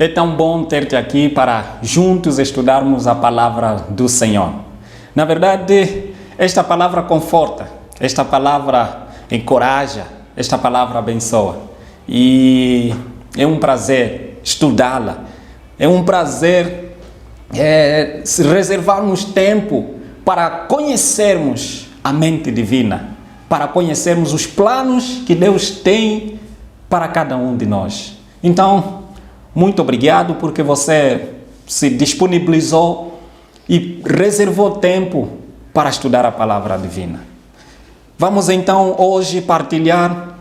É tão bom ter-te aqui para juntos estudarmos a palavra do Senhor. Na verdade, esta palavra conforta, esta palavra encoraja, esta palavra abençoa. E é um prazer estudá-la, é um prazer reservarmos tempo para conhecermos a mente divina, para conhecermos os planos que Deus tem para cada um de nós. Então, muito obrigado porque você se disponibilizou e reservou tempo para estudar a palavra divina. Vamos então hoje partilhar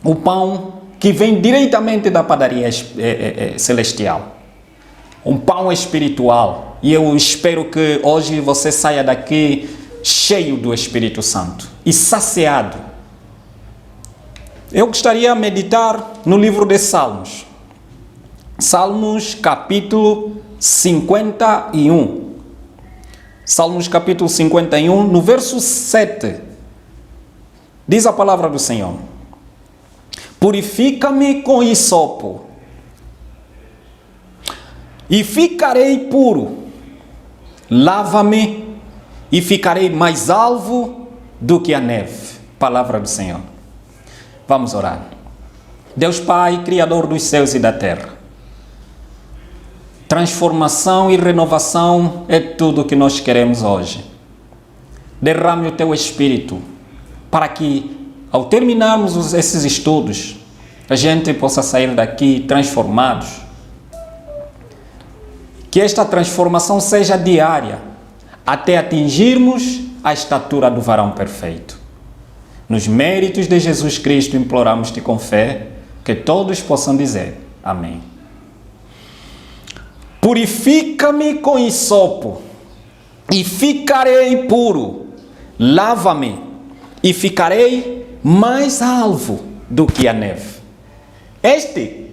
o pão que vem diretamente da padaria celestial. Um pão espiritual. E eu espero que hoje você saia daqui cheio do Espírito Santo e saciado. Eu gostaria de meditar no livro de Salmos. Salmos capítulo 51. Salmos capítulo 51, no verso 7. Diz a palavra do Senhor: purifica-me com hisopo, e ficarei puro. Lava-me, e ficarei mais alvo do que a neve. Palavra do Senhor. Vamos orar. Deus Pai, Criador dos céus e da terra, transformação e renovação é tudo o que nós queremos hoje. Derrame o Teu Espírito para que, ao terminarmos esses estudos, a gente possa sair daqui transformados. Que esta transformação seja diária, até atingirmos a estatura do varão perfeito. Nos méritos de Jesus Cristo imploramos-te com fé, que todos possam dizer amém. Purifica-me com hisopo, e ficarei puro. Lava-me, e ficarei mais alvo do que a neve. Este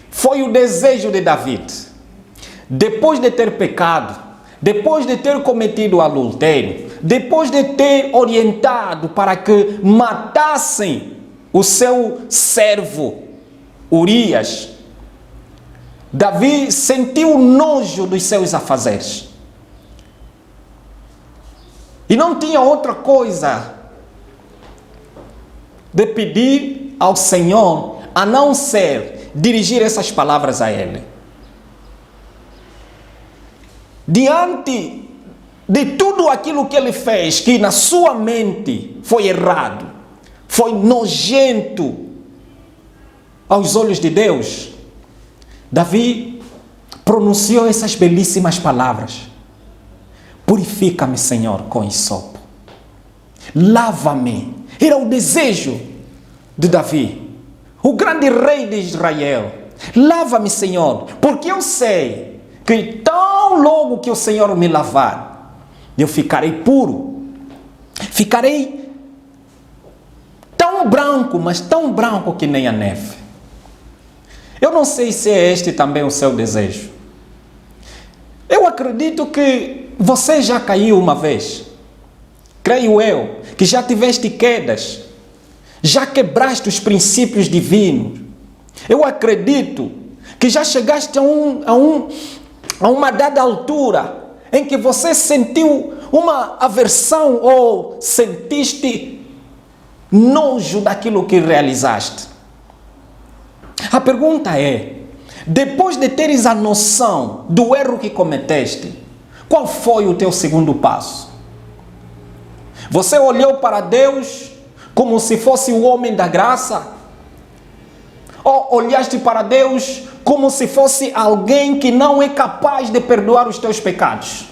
foi o desejo de David. Depois de ter pecado, depois de ter cometido adultério, depois de ter orientado para que matassem o seu servo Urias, Davi sentiu nojo dos seus afazeres. E não tinha outra coisa de pedir ao Senhor a não ser dirigir essas palavras a Ele. Diante de tudo aquilo que ele fez, que na sua mente foi errado, foi nojento aos olhos de Deus, Davi pronunciou essas belíssimas palavras: purifica-me, Senhor, com hisopo. Lava-me. Era o desejo de Davi, o grande rei de Israel. Lava-me, Senhor, porque eu sei que tão logo que o Senhor me lavar, eu ficarei puro. Ficarei tão branco, mas tão branco que nem a neve. Eu não sei se é este também o seu desejo. Eu acredito que você já caiu uma vez. Creio eu que já tiveste quedas, já quebraste os princípios divinos. Eu acredito que já chegaste a uma dada altura em que você sentiu uma aversão ou sentiste nojo daquilo que realizaste. A pergunta é: depois de teres a noção do erro que cometeste, qual foi o teu segundo passo? Você olhou para Deus como se fosse o homem da graça? Ou olhaste para Deus como se fosse alguém que não é capaz de perdoar os teus pecados?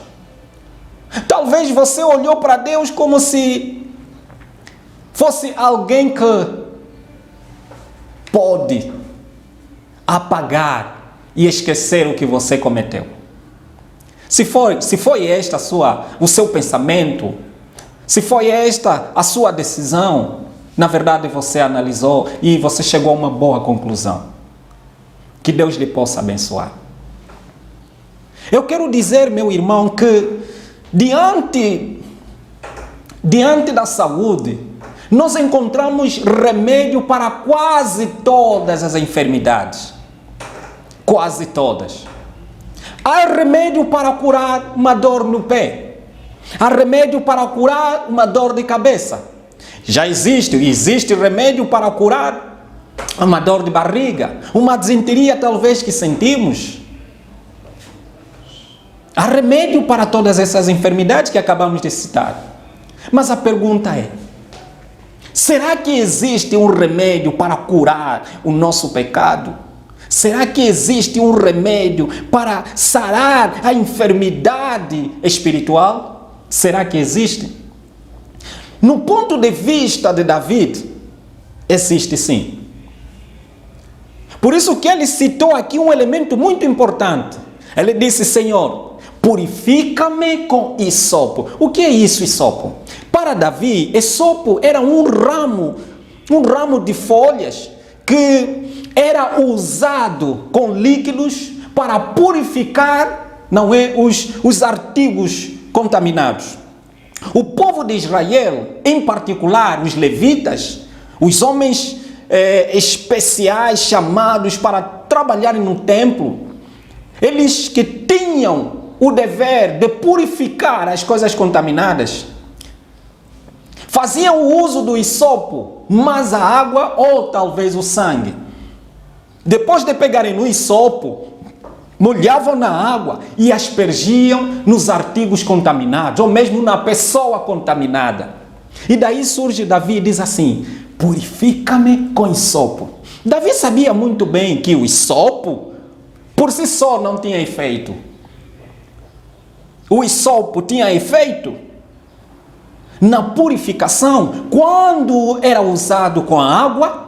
Talvez você olhou para Deus como se fosse alguém que pode apagar e esquecer o que você cometeu. Se foi esta o seu pensamento, se foi esta a sua decisão, na verdade você analisou e você chegou a uma boa conclusão. Que Deus lhe possa abençoar. Eu quero dizer, meu irmão, que diante da saúde, nós encontramos remédio para quase todas as enfermidades. quase todas. Há remédio para curar uma dor no pé. Há remédio para curar uma dor de cabeça. Existe remédio para curar uma dor de barriga, uma desenteria talvez que sentimos. Há remédio para todas essas enfermidades que acabamos de citar. Mas a pergunta é: será que existe um remédio para curar o nosso pecado? Será que existe um remédio para sarar a enfermidade espiritual? Será que existe? No ponto de vista de David, existe sim. Por isso que ele citou aqui um elemento muito importante. Ele disse: Senhor, purifica-me com hisopo. O que é isso, hisopo? Para Davi, hisopo era um ramo de folhas que era usado com líquidos para purificar, não é, os artigos contaminados. O povo de Israel, em particular os levitas, os homens especiais chamados para trabalharem no templo, eles que tinham o dever de purificar as coisas contaminadas, faziam o uso do hisopo, mas a água ou talvez o sangue. Depois de pegarem no hisopo, molhavam na água e aspergiam nos artigos contaminados, ou mesmo na pessoa contaminada. E daí surge Davi e diz assim: purifica-me com hisopo. Davi sabia muito bem que o hisopo, por si só, não tinha efeito. O hisopo tinha efeito na purificação quando era usado com a água,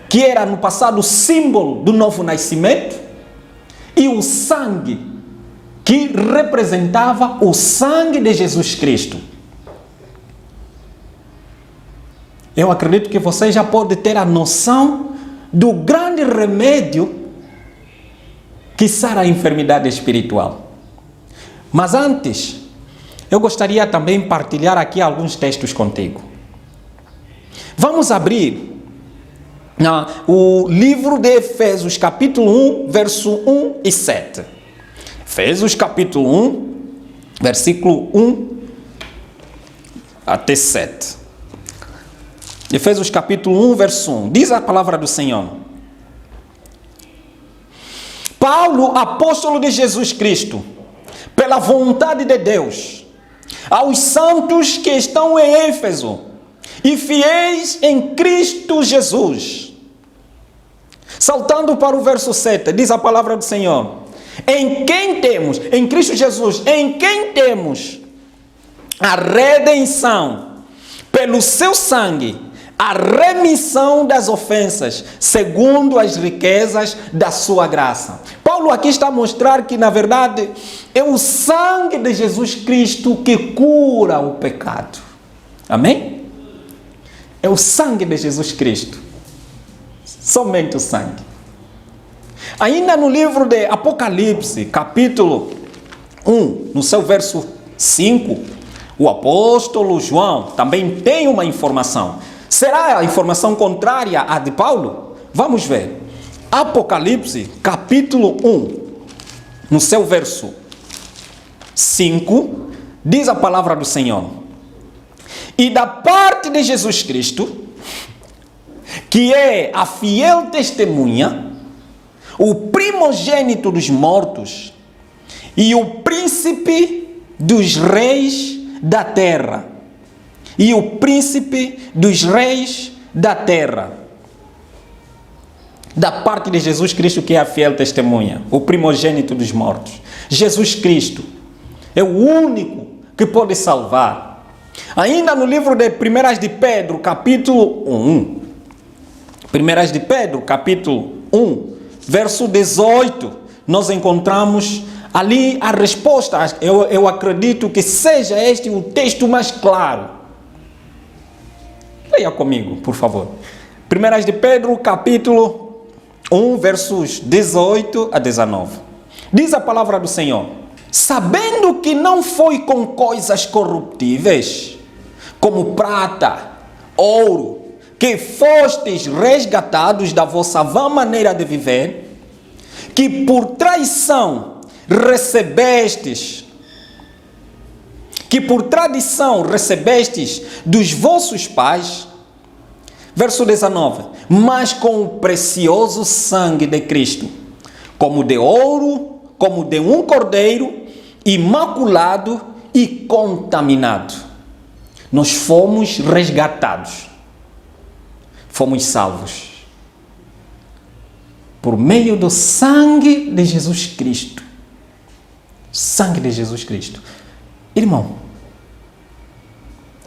que era no passado símbolo do novo nascimento, e o sangue, que representava o sangue de Jesus Cristo. Eu acredito que você já pode ter a noção do grande remédio que sara a enfermidade espiritual. Mas antes, eu gostaria também de partilhar aqui alguns textos contigo. Vamos abrir o livro de Efésios, capítulo 1, verso 1 e 7. Efésios, capítulo 1, versículo 1 até 7. Efésios, capítulo 1, verso 1. Diz a palavra do Senhor: Paulo, apóstolo de Jesus Cristo, pela vontade de Deus, aos santos que estão em Éfeso e fiéis em Cristo Jesus. Saltando para o verso 7, diz a palavra do Senhor: em quem temos, em Cristo Jesus, em quem temos a redenção, pelo seu sangue, a remissão das ofensas, segundo as riquezas da sua graça. Paulo aqui está a mostrar que, na verdade, é o sangue de Jesus Cristo que cura o pecado. Amém? É o sangue de Jesus Cristo. Somente o sangue. Ainda no livro de Apocalipse, capítulo 1, no seu verso 5, o apóstolo João também tem uma informação. Será a informação contrária à de Paulo? Vamos ver. Apocalipse, capítulo 1, no seu verso 5, diz a palavra do Senhor: e da parte de Jesus Cristo, que é a fiel testemunha, o primogênito dos mortos e o príncipe dos reis da terra. E o príncipe dos reis da terra. Da parte de Jesus Cristo, que é a fiel testemunha, o primogênito dos mortos. Jesus Cristo é o único que pode salvar. Ainda no livro de 1 de Pedro, capítulo 1. 1 de Pedro, capítulo 1, verso 18, nós encontramos ali a resposta. Eu acredito que seja este o texto mais claro. Leia comigo, por favor. 1 de Pedro, capítulo 1, versos 18 a 19. Diz a palavra do Senhor: sabendo que não foi com coisas corruptíveis, como prata, ouro, que fostes resgatados da vossa vã maneira de viver, que por traição recebestes, que por tradição recebestes dos vossos pais. Verso 19. Mas com o precioso sangue de Cristo, como de ouro, como de um cordeiro, imaculado e contaminado, nós fomos resgatados, fomos salvos, por meio do sangue de Jesus Cristo. Sangue de Jesus Cristo. Irmão,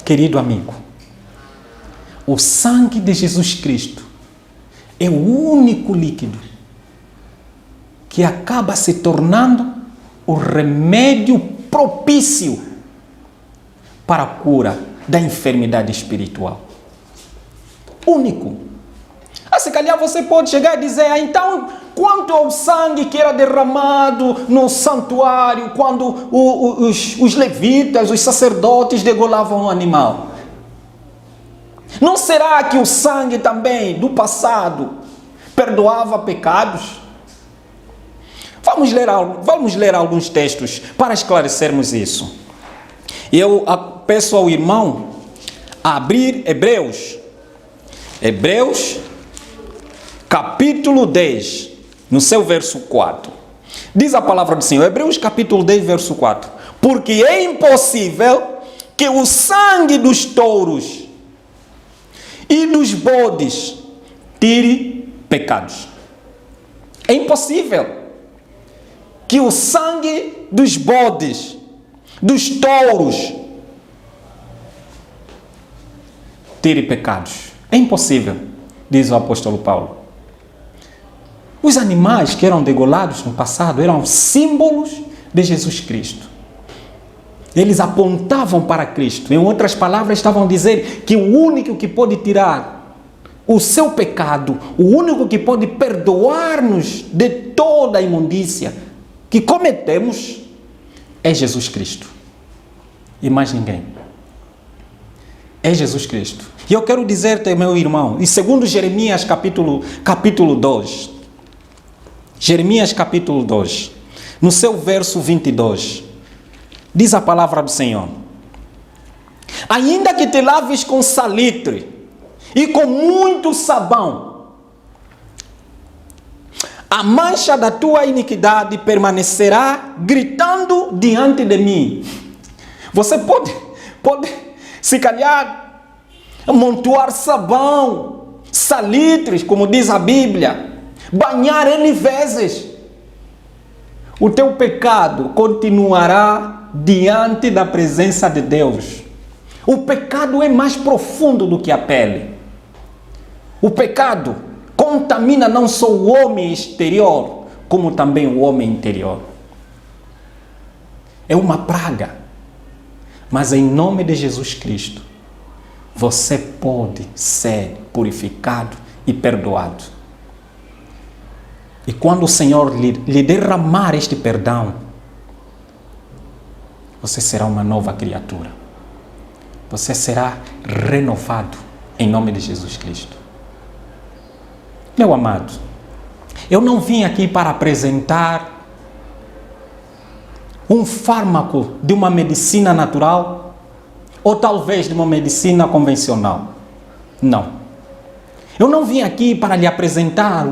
querido amigo, o sangue de Jesus Cristo é o único líquido que acaba se tornando o remédio propício para a cura da enfermidade espiritual. Único. Se calhar você pode chegar e dizer, então, quanto ao sangue que era derramado no santuário, quando os levitas, os sacerdotes degolavam o animal? Não será que o sangue também do passado perdoava pecados? Vamos ler alguns textos para esclarecermos isso. Eu peço ao irmão a abrir Hebreus, capítulo 10, no seu verso 4. Diz a palavra do Senhor, Hebreus capítulo 10, verso 4. Porque é impossível que o sangue dos touros e dos bodes tire pecados. É impossível que o sangue dos bodes, dos touros, tire pecados. É impossível, diz o apóstolo Paulo. Os animais que eram degolados no passado eram símbolos de Jesus Cristo. Eles apontavam para Cristo. Em outras palavras, estavam a dizer que o único que pode tirar o seu pecado, o único que pode perdoar-nos de toda a imundícia que cometemos é Jesus Cristo. E mais ninguém. É Jesus Cristo. E eu quero dizer-te, meu irmão, e segundo Jeremias capítulo 2, Jeremias capítulo 2, no seu verso 22, diz a palavra do Senhor: ainda que te laves com salitre e com muito sabão, a mancha da tua iniquidade permanecerá gritando diante de mim. Você pode se calhar, amontoar sabão, salitres, como diz a Bíblia, banhar N vezes. O teu pecado continuará diante da presença de Deus. O pecado é mais profundo do que a pele. O pecado contamina não só o homem exterior, como também o homem interior. É uma praga. Mas em nome de Jesus Cristo, você pode ser purificado e perdoado. E quando o Senhor lhe derramar este perdão, você será uma nova criatura. Você será renovado em nome de Jesus Cristo. Meu amado, eu não vim aqui para apresentar um fármaco de uma medicina natural ou talvez de uma medicina convencional. Não. Eu não vim aqui para lhe apresentar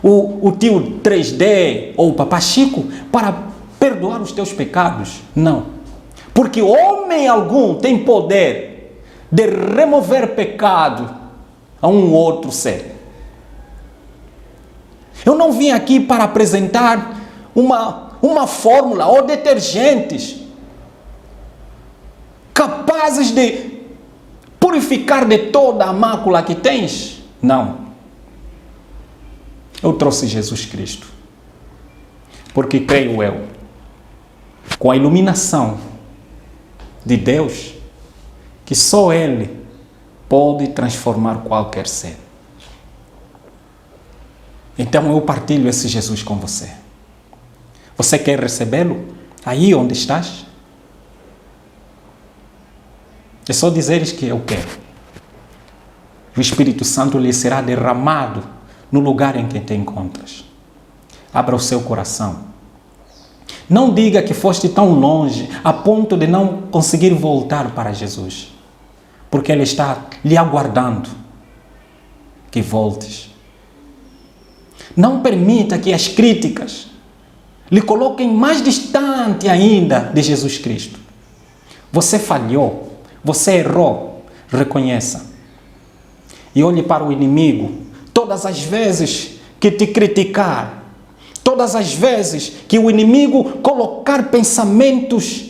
o tio 3D ou o Papá Chico para perdoar os teus pecados. Não. Porque homem algum tem poder de remover pecado a um outro ser. Eu não vim aqui para apresentar uma fórmula ou detergentes capazes de purificar de toda a mácula que tens. Não. Eu trouxe Jesus Cristo. Porque creio eu, com a iluminação de Deus, que só Ele pode transformar qualquer ser. Então eu partilho esse Jesus com você. Você quer recebê-lo? Aí onde estás? É só dizeres que eu quero. O Espírito Santo lhe será derramado no lugar em que te encontras. Abra o seu coração. Não diga que foste tão longe a ponto de não conseguir voltar para Jesus, porque Ele está lhe aguardando que voltes. Não permita que as críticas lhe coloquem mais distante ainda de Jesus Cristo. Você falhou, você errou, reconheça. E olhe para o inimigo todas as vezes que te criticar, todas as vezes que o inimigo colocar pensamentos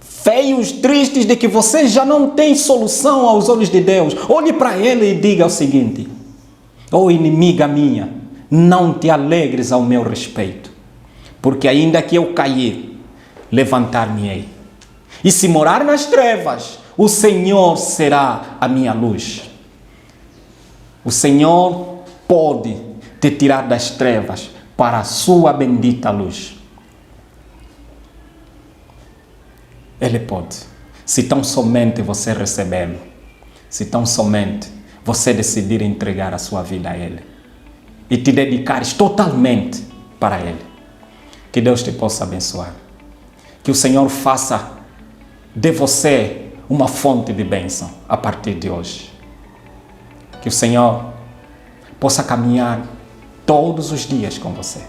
feios, tristes, de que você já não tem solução aos olhos de Deus, olhe para ele e diga o seguinte: ó inimiga minha, não te alegres ao meu respeito, porque ainda que eu cair, levantar-me-ei. E se morar nas trevas, o Senhor será a minha luz. O Senhor pode te tirar das trevas para a sua bendita luz. Ele pode, se tão somente você recebê-lo, se tão somente você decidir entregar a sua vida a Ele e te dedicares totalmente para Ele. Que Deus te possa abençoar. Que o Senhor faça de você uma fonte de bênção a partir de hoje. Que o Senhor possa caminhar todos os dias com você.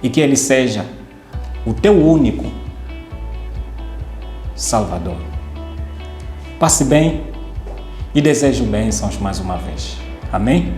E que Ele seja o teu único Salvador. Passe bem e desejo bênçãos mais uma vez. Amém?